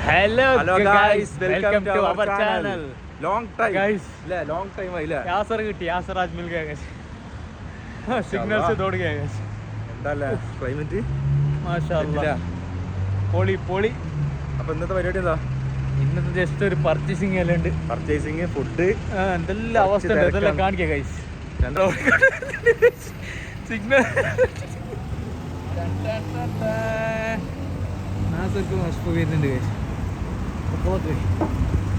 Hello guys, welcome to our channel. Long time guys. long time Ayla. यासर kitty यासर आज मिल गया guys. Signal से दौड़ गया guys. എന്താ ക്ലൈമറ്റ്? മാഷാഅല്ലാ. പൊളി പൊളി. അപ്പോൾ ഇന്നത്തെ പരിപാടി എന്താ? ഇന്നത്തെ ജസ്റ്റ് ഒരു പർച്ചേസിംഗ് എല്ലാം ഉണ്ട്. പർച്ചേസിംഗ്, ഫുഡ്, എന്തെല്ലാം അവസ്ഥ ഉണ്ട് അതെല്ലാം കാണിക്കാം guys. സിഗ്നൽ. നാസർക്ക് നഷ്ടം വരുന്നുണ്ട് guys.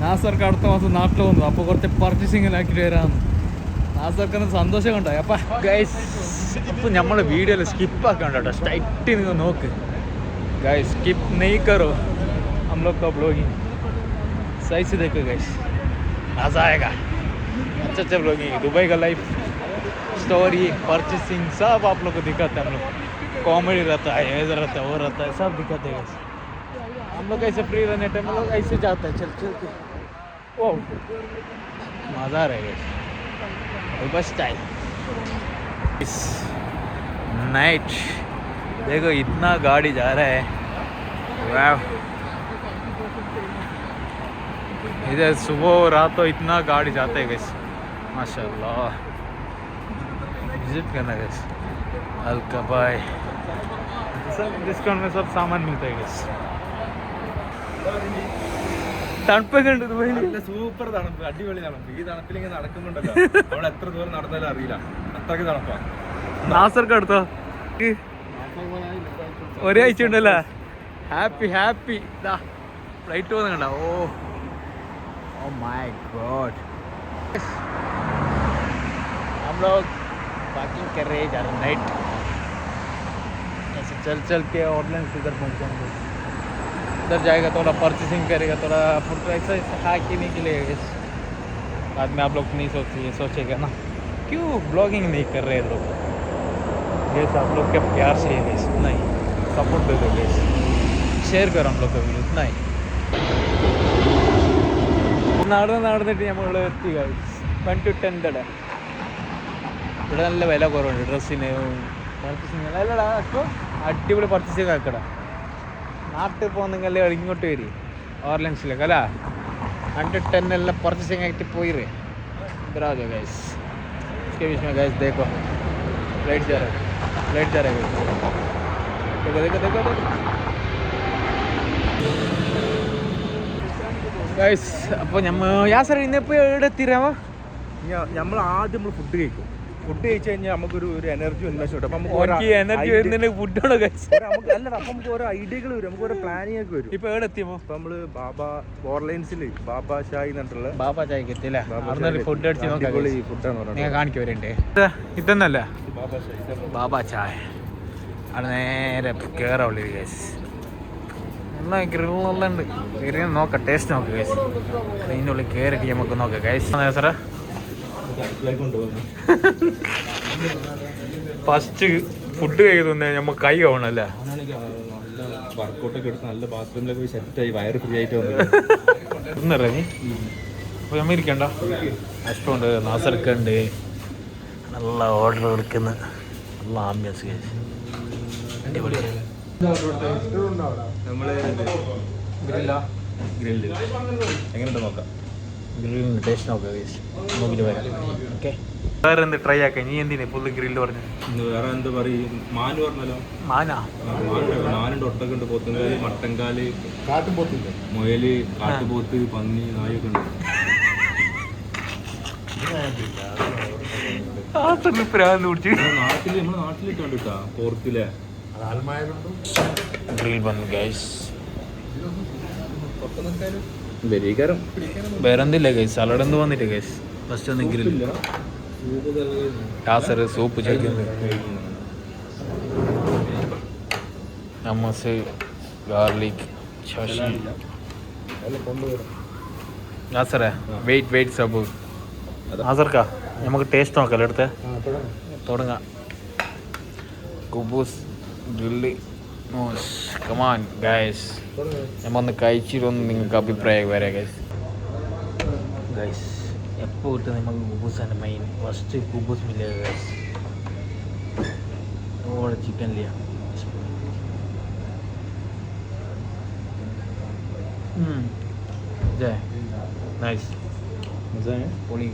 നാസർക്ക് അടുത്ത മാസം നാട്ടിൽ വന്നു. അപ്പോൾ കുറച്ച് പർച്ചേസിംഗ് എല്ലാം ആക്കിയിട്ട് വരാമെന്ന്. നാസർക്ക് സന്തോഷം കണ്ടോ അപ്പ ഗൈസ്. അപ്പോൾ നമ്മൾ വീഡിയോയിൽ സ്കിപ്പാക്കാൻ കേട്ടോ, സ്ട്രൈറ്റ് നിങ്ങൾ നോക്ക് गाइस. स्किप नहीं करो, हम लोग का ब्लॉगिंग सही से देखो गाइस, मज़ा आएगा. अच्छा ब्लॉगिंग, दुबई का लाइफ स्टोरी, परचेसिंग सब आप लोग को दिखाते हैं. हम लोग कॉमेडी रहता है, ऐसा रहता है, वो रहता है, सब दिखाते हैं गाइस. हम लोग ऐसे फ्री रहने टाइम हम लोग ऐसे जाते हैं चल चल के. ओह मज़ा आ रहा है गाइस. बस स्टाइल नाइट देखो, इतना गाड़ी जा रहा है. वाह, इधर सुबह रात तो इतना गाड़ी जाते है गाइस. माशाल्लाह, विजिट करना गाइस. हल्का बाय सब डिस्काउंट में सब सामान मिलता है गाइस. തണുപ്പൊക്കെ ഉണ്ട് ദുബൈയിൽ. സൂപ്പർ തണുപ്പ്, അടിപൊളി തണുപ്പ്. ഈ തണുപ്പിൽ ഇങ്ങനെ നടക്കുന്നുണ്ടല്ലോ, അവിടെ എത്ര ദൂരം നടന്നാലും അറിയില്ല, അത്രയ്ക്ക് തണുപ്പാണ്. നാസർക്ക് അടുത്തോ ഒരാഴ്ച ഉണ്ടല്ലോ. ഹാപ്പി ഹാപ്പി ഫ്ലൈറ്റ് പോകുന്ന കണ്ട. ഓ माय गॉड, हम लोग पार्किंग कर रहे हैं, जा रहे नाइट ऐसे चल चल के ऑर्डिनेंस इधर पहुँचेंगे. इधर जाएगा, थोड़ा परचेसिंग करेगा, थोड़ा फूड एक्सरसाइज खा के निकलेगा. बाद में आप लोग नहीं सोचेगा ना क्यों ब्लॉगिंग नहीं कर रहे लोग. गैस आप लोग के प्यार से है गैस, उतना ही सपोर्ट दे दो गैस, शेयर करो हम लोग का वीडियो, उतना ही. നടന്നിട്ട് നമ്മൾ എത്തി ഗൈസ്. 1 to 10 ഇവിടെ നല്ല വില കുറവുണ്ട് ഡ്രസ്സിന്, പർച്ചേസിങ് അല്ലടാ. അപ്പോൾ അടിപൊളി പർച്ചേസിങ് ആക്കട. നാട്ടിൽ പോകുന്നെങ്കിൽ ഇങ്ങോട്ട് വരി ഓർലൻസിലേക്ക് അല്ല. 1 to 10 എല്ലാം പർച്ചേസിങ് ആയിട്ട് പോയിരേ. इधर आ जाओ गाइस. इसके बीच में गाइस देखो लाइट जा रहा है, लाइट जा रहा है. देखो देखो देखो देखो गाइस. അപ്പോൾ യാസർ ഇന്നിപ്പോൾ എവിടെ എത്തിരാമോ? നമ്മൾ ആദ്യം ഫുഡ് കഴിക്കും. ഫുഡ് കഴിച്ച് കഴിഞ്ഞാൽ നമുക്കൊരു എനർജി ഉന്മേഷം കിട്ടും. എനർജി ഫുഡാണോ ഗൈസ്? അല്ല, അപ്പം നമുക്ക് ഓരോ ഐഡിയകൾ വരും, നമുക്ക് ഓരോ പ്ലാനിങ് ഒക്കെ വരും. ഇപ്പോൾ എവിടെ എത്തിയപ്പോൾ? ഇപ്പം നമ്മൾ ഓർലൈൻസിൽ ബാബ ഷായി എന്നിട്ടുള്ള ബാബ ചായക്ക് എത്തിയില്ല. ഫുഡ് അടിച്ച് നോക്കാം. ഫുഡാണ് നിങ്ങൾ കാണിക്കുവരുണ്ട്. ഇതെന്നല്ല ബാബ ചായ. അവിടെ നേരെ കയറാവുള്ളൂ ഗൈസ്. എന്നാൽ ഗ്രില്ലെല്ലാം ഉണ്ട്. ഗ്രിൽ നോക്കാം, ടേസ്റ്റ് നോക്കാം ഗൈസ്. അതിൻ്റെ ഉള്ളിൽ കയറിയിട്ട് നമുക്ക് നോക്കാം ഗൈസ്. സാറേ ഫസ്റ്റ് ഫുഡ് കഴിക്കുന്ന നമുക്ക് കൈ ആവണല്ലേ. വർക്കൗട്ടൊക്കെ എടുത്ത് നല്ല ബാത്റൂമിലൊക്കെ സെറ്റായി വയറ് ഫ്രീ ആയിട്ട് ഒന്നിറങ്ങി. അപ്പോൾ നമ്മൾ ഇരിക്കണ്ട, ഇഷ്ടമുണ്ട്. നാസർക്കുണ്ട്, നല്ല ഓർഡർ എടുക്കുന്ന നല്ല ആംബിയൻസ് കഴിച്ച് അടിപൊളിയാണ്. നമ്മൾ ഗ്രില്ല് എങ്ങനെയുണ്ട് നോക്കാം. ഗ്രില്ലിന് ടേസ്റ്റ് നോക്കാം ഗൈസ്, നോക്കിയിട്ട് വരാം. ഓക്കെ, വേറെ എന്ത് ട്രൈ ആക്കാം. നീ എന്തിനാ ഫുള്ള് ഗ്രില്ല് പറഞ്ഞു? വേറെ എന്താ പറയും, മാന് പറഞ്ഞല്ലോ. മാനുണ്ട്, ഒട്ടക്കുണ്ട്, പോത്തുങ്കാല്, മട്ടൻകാല്, കാട്ടുപോത്തുണ്ട്, മുയല്, കാട്ടുപോത്ത്, പന്നി, നായൊക്കെ ഉണ്ട്. നാട്ടിലിട്ട് കണ്ടിട്ടാ പോർക്കിലെ ഗ്രിൽ വന്നു ഗൈസ്. വേറെ എന്തില്ല ഗൈസ്, സലാഡ് എന്ത് വന്നിട്ട് ഗൈസ്. ഫസ്റ്റ് ഒന്ന് ഗ്രിൽ യാസർ സൂപ്പ് ചോദിക്കുന്നത്, നമ്മസ് ഗാർലിക് ശശി. യാസറേ വെയിറ്റ് സബ് യാസർക്കാ നമുക്ക് ടേസ്റ്റ് നോക്കാം. എടുത്ത് തുടങ്ങാം. കുബൂസ് ഗ്രില്ല് കമാൻ ഗൈസ്. നമ്മൾ ഒന്ന് കഴിച്ചിട്ടൊന്ന് നിങ്ങൾക്ക് അഭിപ്രായം വരാം ഗൈസ്. ഗൈസ് എപ്പോൾ കിട്ടും നമുക്ക് കുബൂസാണ് മെയിൻ. ഫസ്റ്റ് കുബൂസ് മില്ലേगा ഗൈസ്. और चिकन लिया. നൈസ് പൊളി.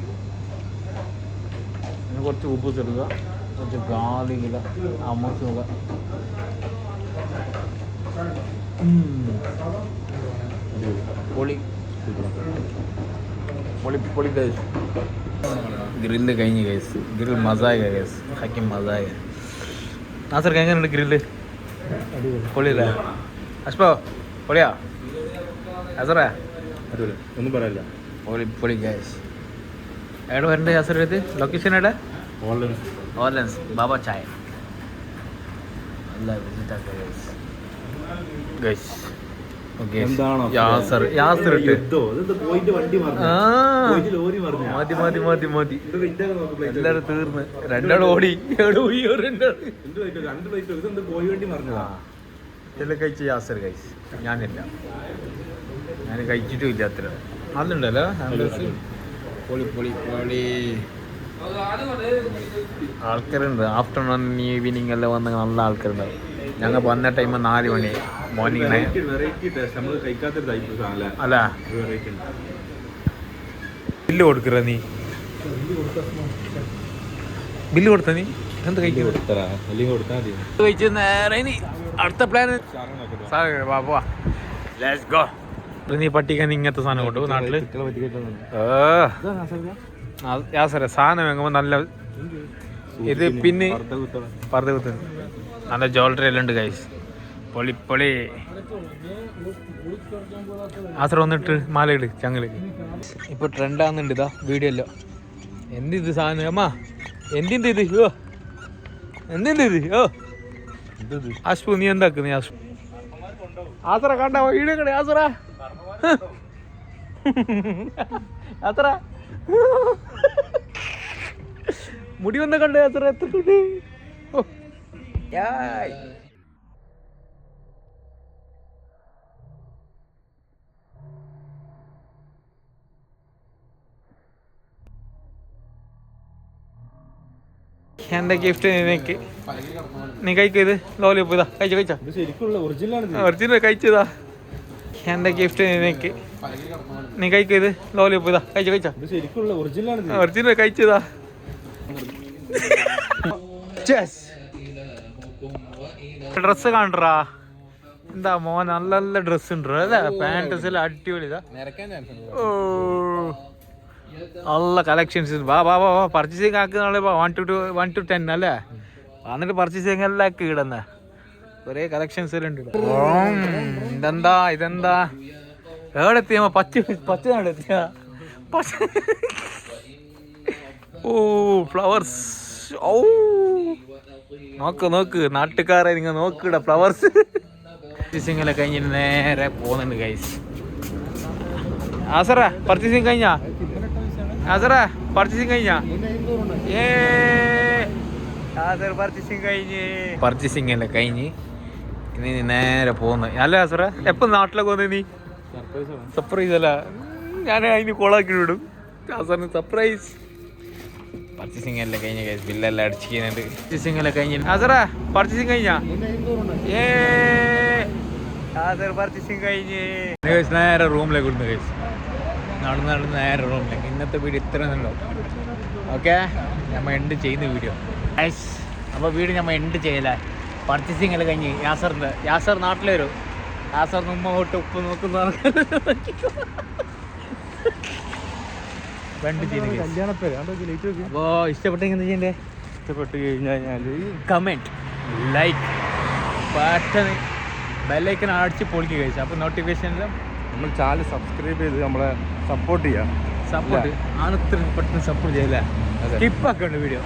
പിന്നെ കുറച്ച് ഉപ്പ് ചെറുക, കുറച്ച് ഗാർലിക്കില്ല അമ്മൂസ് നോക്കുക. പൊളി പൊളി പൊളി ഗൈസ്. ഗ്രില്ല് കഴിഞ്ഞ് ഗൈസ്. ഗ്രിൽ മസായ ഗൈസ്. ഹക്കിം മസായ. നാസർക്ക് എങ്ങനെയുണ്ട് ഗ്രില്ല്? പൊളിയല്ലേ അഷ്പോ? പൊളിയാ നാസറേ? ഒന്നും പറയല്ല. പൊളി പൊളി ഗൈസ്. എവിടെ വരണ്ടേ യാസർ? ഇത് ലൊക്കേഷൻ എവിടെ? ഓർലൻസ് ബാബ ചായ. നല്ല വിസിറ്റ് ആക്കുക ഗൈസ്. ഗൈസ് യാസർ യാസർ ഇട്ട് മതി മതി മതി മതി. എല്ലാരും തീർന്ന് രണ്ടാളും ഓടി. ഇതെല്ലാം കഴിച്ച യാസർ ഗൈസ്. ഞാനില്ല, ഞാൻ കഴിച്ചിട്ടും ഇല്ല. അത്ര അതുണ്ടല്ലോ പൊളി പൊളി പൊളി. ആൾക്കാരുണ്ട്. ആഫ്റ്റർനൂൺ ഈവനിങ് എല്ലാം വന്ന് നല്ല ആൾക്കാരുണ്ടാവും. ഞങ്ങൾ വന്ന ടൈം 4 മണി മോർണിംഗ്. അല്ല ബില്ല് കൊടുക്കറ നീ? ബില്ല് കൊടുത്ത നീ? എന്ത് കഴിച്ചു? നേരെ നീ അടുത്ത പ്ലാൻ നീ പട്ടിക്കാൻ ഇങ്ങനത്തെ സാധനം കൊണ്ടു നാട്ടില്. യാസറെ സാധനം വാങ്ങുമ്പോ നല്ല ഇത് പിന്നെ പർദ്ദ കുത്തുന്നു. നല്ല ജ്വല്ലറി എല്ലാം ഉണ്ട് ഗൈസ്. പൊളി പൊളി. ആസറ വന്നിട്ട് മാലയിട് ചങ്ങല്. ഇപ്പൊ ട്രെൻഡാകുന്നുണ്ട് ഇതാ വീഡിയോ അല്ലോ. എന്തിത് സാധനം അമ്മ? എന്തിന്റെ ഇത്? ഓ എന്തിന്റെ ഇത്? ഓ ആശു നീ എന്താക്കുന്നു? ആശു ആസറ കണ്ട വീഡിയോ കട? ആസറ ആസറ മുടി വന്ന കണ്ടേ? ആസറ എത്ര ഉണ്ട്? എന്റെ ഗിഫ്റ്റ് നിനക്ക്. നീ കഴിക്കത് ലോലിയോപ്പ്. ഇതാ കഴിച്ച ഒറിജിനൽ കഴിച്ചതാ. എന്റെ ഗിഫ്റ്റ് നിനക്ക്. നീ കഴിക്കത് ലോലിയോപ്പ്. ഇതാ കഴിച്ച ഒറിജിനൽ കഴിച്ചതാ. ഡ്രസ്സ് കാണണ്ടാ? എന്താ മോൻ നല്ല നല്ല ഡ്രസ് ഉണ്ട് അല്ലേ? പാൻറ് അടിപൊളി. ഇതാ ഓ നല്ല കളക്ഷൻസ്. വാ വാ വാ പർച്ചേസിങ് ആക്കുന്ന 1 to 10 അല്ലേ? എന്നിട്ട് പർച്ചേസിങ് എല്ലാം ആക്കി ഇടുന്ന കുറേ കളക്ഷൻസ് എല്ലാം ഉണ്ട്. ഇതെന്താ ഇതെന്താ? എവിടെ എത്തിയമ്മ? പച്ച നാട് എത്തിയ പച്ച. ഓ ഫ്ലവേഴ്സ്. ഓ നോക്ക് നോക്ക് നാട്ടുകാരെ, നിങ്ങൾ നോക്കിട ഫ്ലവേഴ്സ്. പർച്ചേസിങ് എല്ലാം കഴിഞ്ഞിട്ട് നേരെ പോകുന്നുണ്ട് ഗൈസ്. ആസറ പർച്ചേസിങ് കഴിഞ്ഞാ? ആസറ പർച്ചേസിങ് കഴിഞ്ഞാ? പർച്ചേസിങ് എല്ലാം കഴിഞ്ഞ് ഇനി നേരെ പോകുന്നു അല്ലേ ആസറ? എപ്പം നാട്ടിലൊക്കെ വന്നു നീ? സർപ്രൈസ് അല്ല, ഞാൻ അതിന് കോളാക്കി വിടും. ആസറിന് സർപ്രൈസ്. പർച്ചേസിങ് എല്ലാം കഴിഞ്ഞ ഗൈസ്. ബില്ലെല്ലാം അടിച്ചിരിക്കുന്നുണ്ട്. പർച്ചേസിങ് എല്ലാം കഴിഞ്ഞ് ആസറ പർച്ചേസിങ് കഴിഞ്ഞാ? ആസർ പർച്ചേസിങ് കഴിഞ്ഞ് നേരെ റൂമിലേക്ക് വിടുന്നു ഗൈസ്. നടന്ന് നടന്ന് നേരെ റൂമിലേക്ക്. ഇന്നത്തെ വീഡിയോ ഇത്ര ഉണ്ടാവും. ഓക്കെ, നമ്മൾ എൻഡ് ചെയ്യുന്ന വീഡിയോ ഗൈസ്. അപ്പോൾ വീഡിയോ നമ്മൾ എൻഡ് ചെയ്യല. പർച്ചേസിങ് എല്ലാം കഴിഞ്ഞ് യാസർ നാട്ടിൽ വരും. യാസറിന് ഉമ്മ തൊട്ട് ഉപ്പ് നോക്കുന്ന അപ്പോൾ ഇഷ്ടപ്പെട്ടെങ്കിൽ എന്താ ചെയ്യണ്ടേ? ഇഷ്ടപ്പെട്ട് കഴിഞ്ഞാൽ കമൻറ്റ്, ലൈക്ക്, ബട്ടൺ, ബെല്ലൈക്കൻ അടിച്ച് പൊളിക്കുക കഴിച്ചു. അപ്പോൾ നോട്ടിഫിക്കേഷനിലും നമ്മൾ ചാനൽ സബ്സ്ക്രൈബ് ചെയ്ത് നമ്മളെ സപ്പോർട്ട് ചെയ്യാം. സപ്പോർട്ട് ആണത്ര പെട്ടെന്ന് സപ്പോർട്ട് ചെയ്യില്ല. സ്കിപ്പാക്കുന്നുണ്ട് വീഡിയോ.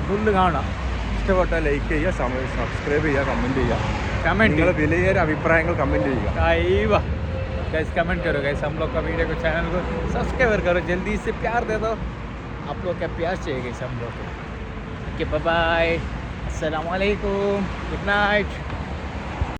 ഫുള്ള് കാണാം. ഇഷ്ടപ്പെട്ടാൽ ലൈക്ക് ചെയ്യുക, സബ്സ്ക്രൈബ് ചെയ്യുക, കമൻറ്റ് ചെയ്യുക. कमेंट നിങ്ങളുടെ വിലയേറെ അഭിപ്രായങ്ങൾ കമൻറ്റ് ചെയ്യുക. गाइस कमेंट करो गाइस. हम लोग का वीडियो को चैनल को सब्सक्राइब करो. जल्दी से प्यार दे दो. आप लोग का प्यार चाहिए गाइस हम लोग को. Okay bye bye. अस्सलाम वालेकुम. Good night.